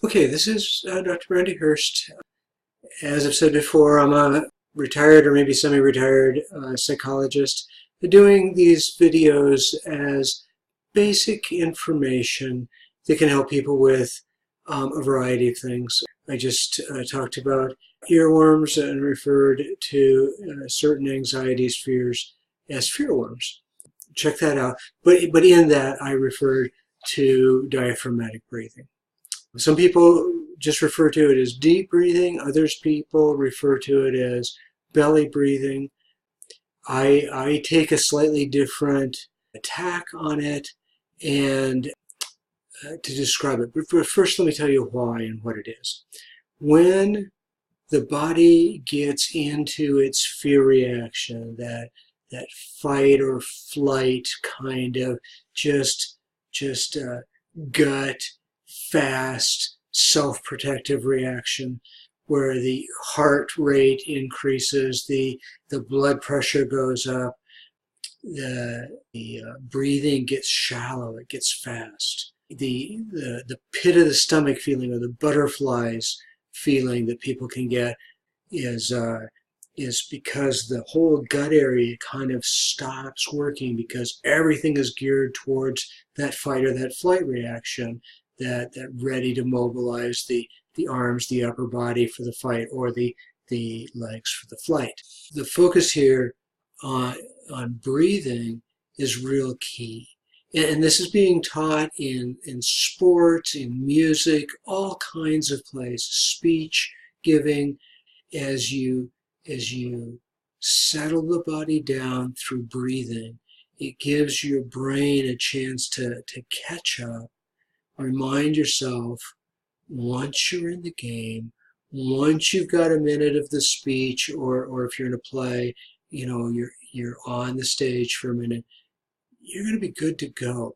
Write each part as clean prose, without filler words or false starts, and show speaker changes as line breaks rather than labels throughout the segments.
Okay, this is Dr. Brandy Hurst. As I've said before, I'm a retired or maybe semi-retired psychologist doing these videos as basic information that can help people with a variety of things. I just talked about earworms and referred to certain anxieties, fears as fearworms. Check that out. But in that, I referred to diaphragmatic breathing. Some people just refer to it as deep breathing. Others people refer to it as belly breathing. I take a slightly different attack on it and to describe it. But first, let me tell you why and what it is. When the body gets into its fear reaction, that fight or flight kind of just gut fast self-protective reaction where the heart rate increases, the blood pressure goes up, the breathing gets shallow, it gets fast. The pit of the stomach feeling or the butterflies feeling that people can get is because the whole gut area kind of stops working because everything is geared towards that fight or that flight reaction, that ready to mobilize the arms, the upper body for the fight, or the legs for the flight. The focus here on breathing is real key. And this is being taught in sports, in music, all kinds of places, speech giving, as you settle the body down through breathing. It gives your brain a chance to catch up. Remind yourself, once you're in the game, once you've got a minute of the speech, or if you're in a play, you're on the stage for a minute, you're going to be good to go.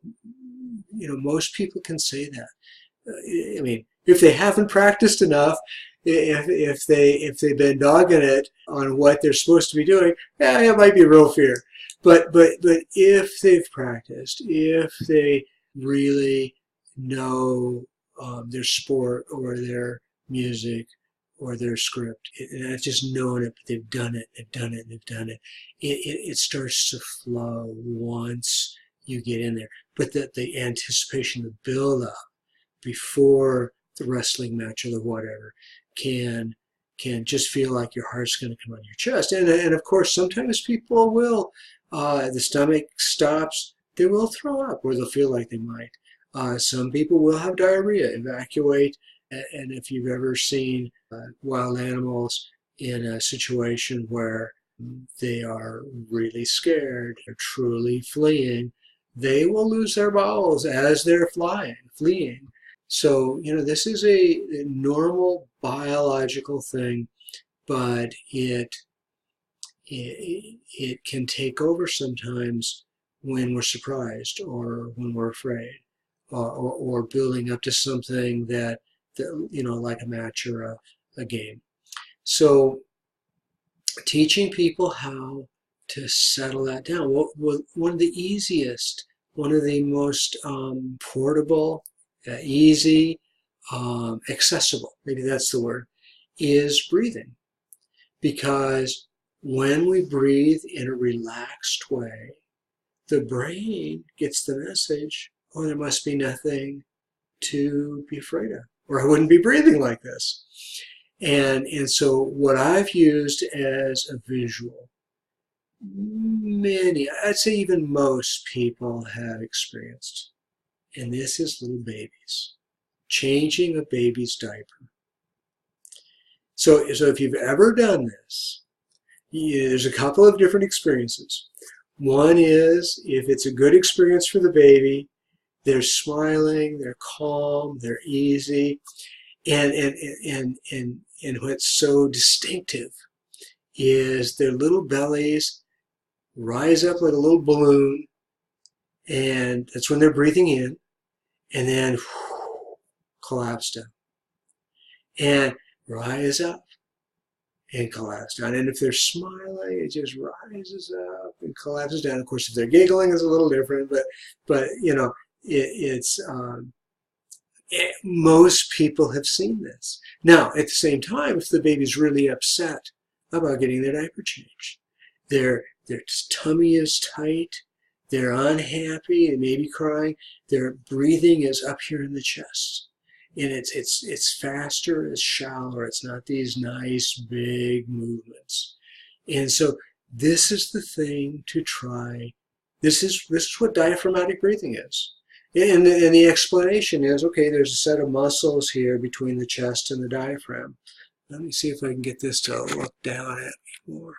Most people can say that. I mean, if they haven't practiced enough, if they've been dogging it on what they're supposed to be doing, yeah, it might be real fear. But if they've practiced, if they really know their sport or their music or their script, and not just knowing it, but they've done it, it starts to flow once you get in there. But that the anticipation, the build up before the wrestling match or the whatever can just feel like your heart's going to come on your chest. And of course, sometimes people will, the stomach stops, they will throw up or they'll feel like they might. Some people will have diarrhea, evacuate. And if you've ever seen wild animals in a situation where they are really scared, they're truly fleeing, they will lose their bowels as they're fleeing. So, this is a normal biological thing, but it can take over sometimes when we're surprised or when we're afraid, or building up to something that like a match or a game. So teaching people how to settle that down. One of the easiest, one of the most portable, easy, accessible, maybe that's the word, is breathing. Because when we breathe in a relaxed way, the brain gets the message, oh, there must be nothing to be afraid of, or I wouldn't be breathing like this. And so what I've used as a visual, I'd say even most people have experienced, and this is little babies, changing a baby's diaper. So if you've ever done this, there's a couple of different experiences. One is, if it's a good experience for the baby, they're smiling, they're calm, they're easy, and what's so distinctive is their little bellies rise up like a little balloon, and that's when they're breathing in, and then collapse down, and rise up and collapse down. And if they're smiling, it just rises up and collapses down. Of course, if they're giggling, it's a little different, but it's Most people have seen this. Now, at the same time, if the baby's really upset about getting their diaper changed, their tummy is tight, they're unhappy, they may be crying, their breathing is up here in the chest. And it's faster, it's shallower, it's not these nice big movements. And so this is the thing to try. This is what diaphragmatic breathing is. And the explanation is, okay, there's a set of muscles here between the chest and the diaphragm. Let me see if I can get this to look down at me more.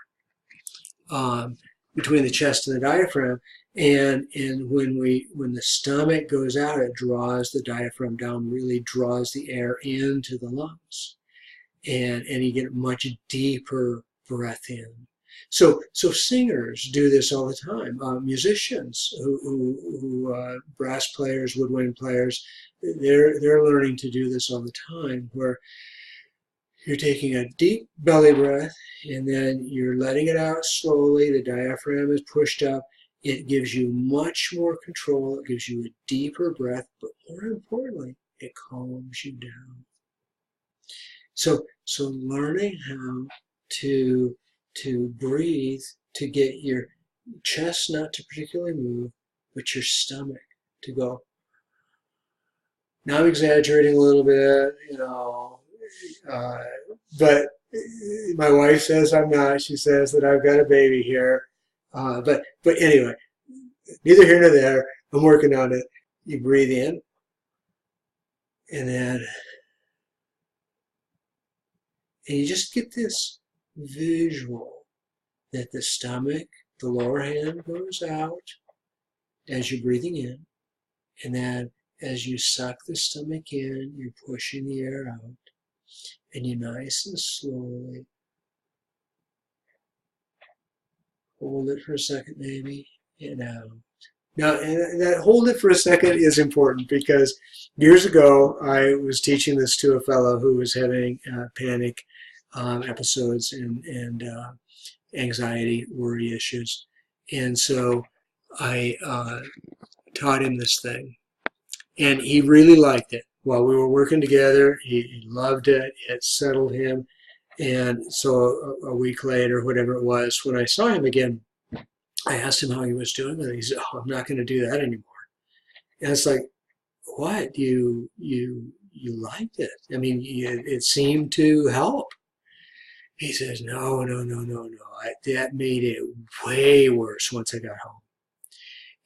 Between the chest and the diaphragm, and when the stomach goes out, it draws the diaphragm down, really draws the air into the lungs, and you get a much deeper breath in. So singers do this all the time. Musicians brass players, woodwind players, they're learning to do this all the time, where you're taking a deep belly breath and then you're letting it out slowly. The diaphragm is pushed up. It gives you much more control. It gives you a deeper breath, but more importantly, it calms you down. So learning how to breathe, to get your chest not to particularly move, but your stomach to go. Now I'm exaggerating a little bit, but my wife says I'm not. She says that I've got a baby here. But anyway, neither here nor there. I'm working on it. You breathe in, and you just get this visual that the stomach, the lower hand goes out as you're breathing in, and then as you suck the stomach in, you're pushing the air out, and you nice and slowly hold it for a second maybe, and out. Now, and that hold it for a second is important, because years ago I was teaching this to a fellow who was having panic episodes and anxiety, worry issues. And so I taught him this thing. And he really liked it. While we were working together, he loved it. It settled him. And so a week later, whatever it was, when I saw him again, I asked him how he was doing with it. He said, "Oh, I'm not going to do that anymore." And it's like, what? You liked it? I mean, it seemed to help. He says, no. That made it way worse once I got home.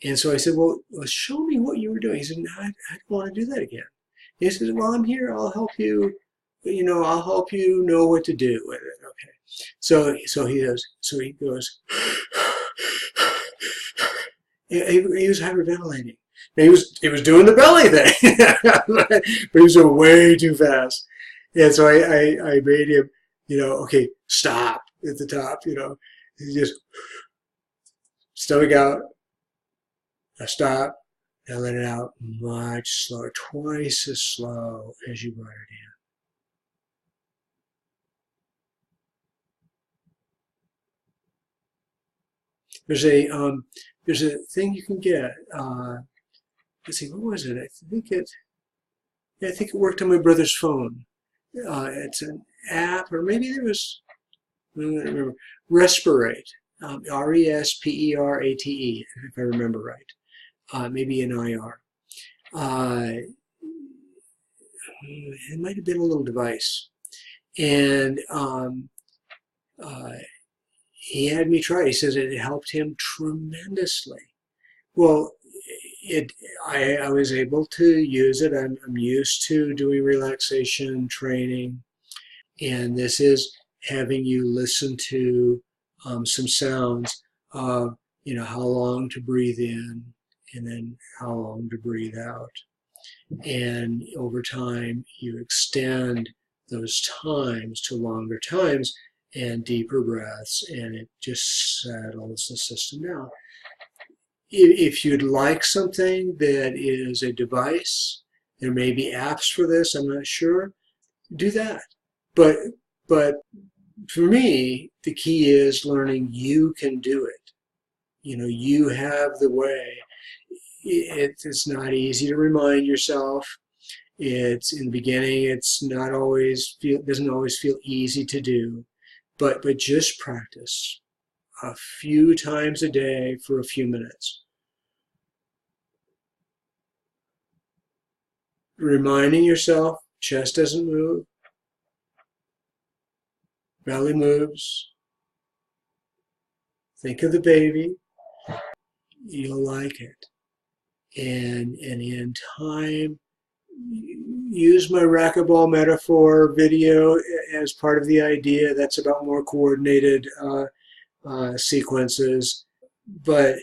And so I said, well, show me what you were doing. He said, no, I don't want to do that again. He says, well, I'm here. I'll help you. I'll help you know what to do with it. Okay. So he goes. He was hyperventilating. Now, he was doing the belly thing, but he was going way too fast. And so I made him, okay, stop at the top. He just stomach out. Now stop. Now let it out much slower, twice as slow as you brought it in. There's a thing you can get. Let's see, what was it? I think it worked on my brother's phone. It's an app, or maybe there was, I don't remember. Respirate, RESPERATE, if I remember right. Maybe an IR. It might have been a little device, and he had me try it. He says it helped him tremendously. Well, I was able to use it. I'm used to doing relaxation training, and this is having you listen to some sounds of how long to breathe in and then how long to breathe out. And over time, you extend those times to longer times and deeper breaths, and it just settles the system down. If you'd like something that is a device, there may be apps for this, I'm not sure, do that. But for me, the key is learning you can do it. You have the way. It's not easy to remind yourself. It's in the beginning, it's not always doesn't always feel easy to do, but just practice a few times a day for a few minutes. Reminding yourself, chest doesn't move, belly moves. Think of the baby. You'll like it. And in time, use my racquetball metaphor video as part of the idea. That's about more coordinated sequences. But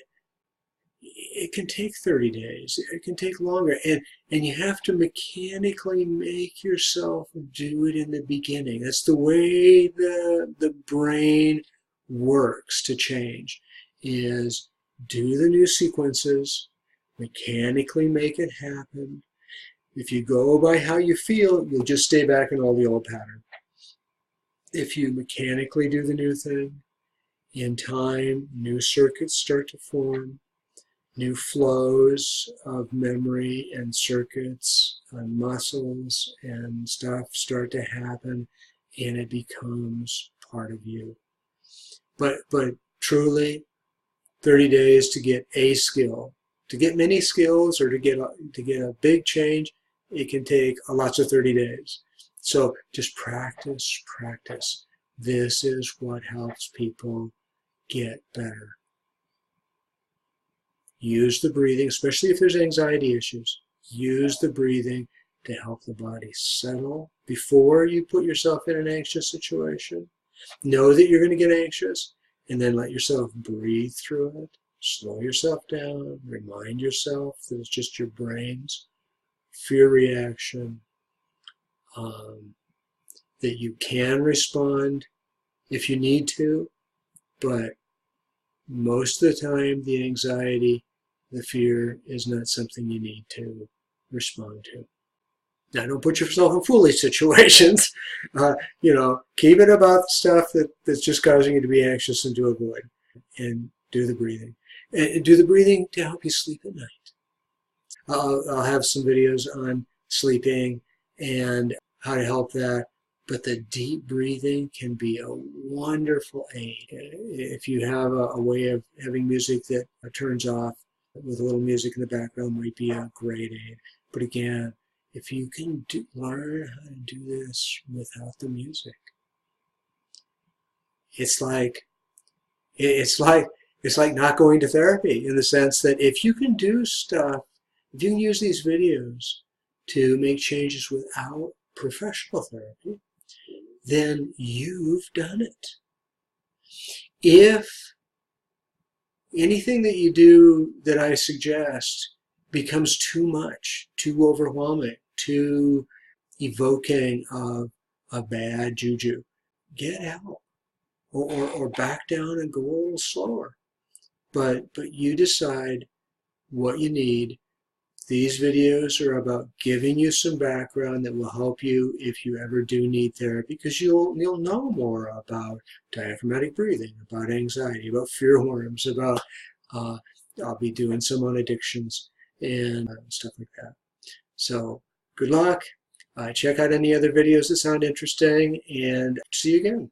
it can take 30 days. It can take longer. And you have to mechanically make yourself do it in the beginning. That's the way the brain works to change, is do the new sequences, mechanically make it happen. If you go by how you feel, you'll just stay back in all the old pattern. If you mechanically do the new thing, in time, new circuits start to form. New flows of memory and circuits and muscles and stuff start to happen, and it becomes part of you. But truly, 30 days to get a skill. To get many skills or to get a big change, it can take lots of 30 days. So just practice, practice. This is what helps people get better. Use the breathing, especially if there's anxiety issues. Use the breathing to help the body settle before you put yourself in an anxious situation. Know that you're going to get anxious, and then let yourself breathe through it. Slow yourself down. Remind yourself that it's just your brain's fear reaction, that you can respond if you need to, but most of the time the anxiety, the fear is not something you need to respond to. Now, don't put yourself in foolish situations. Keep it about stuff that's just causing you to be anxious and to avoid. And do the breathing. And do the breathing to help you sleep at night. I'll have some videos on sleeping and how to help that. But the deep breathing can be a wonderful aid. If you have a way of having music that turns off with a little music in the background, might be a great aid. But again, if you can learn how to do this without the music, it's like not going to therapy, in the sense that if you can do stuff, if you can use these videos to make changes without professional therapy, then you've done it. If anything that you do that I suggest becomes too much, too overwhelming, too evoking of a bad juju, get help or back down and go a little slower. But you decide what you need. These videos are about giving you some background that will help you if you ever do need therapy, because you'll know more about diaphragmatic breathing, about anxiety, about fear hormones, about I'll be doing some on addictions and stuff like that. So good luck. Check out any other videos that sound interesting, and see you again.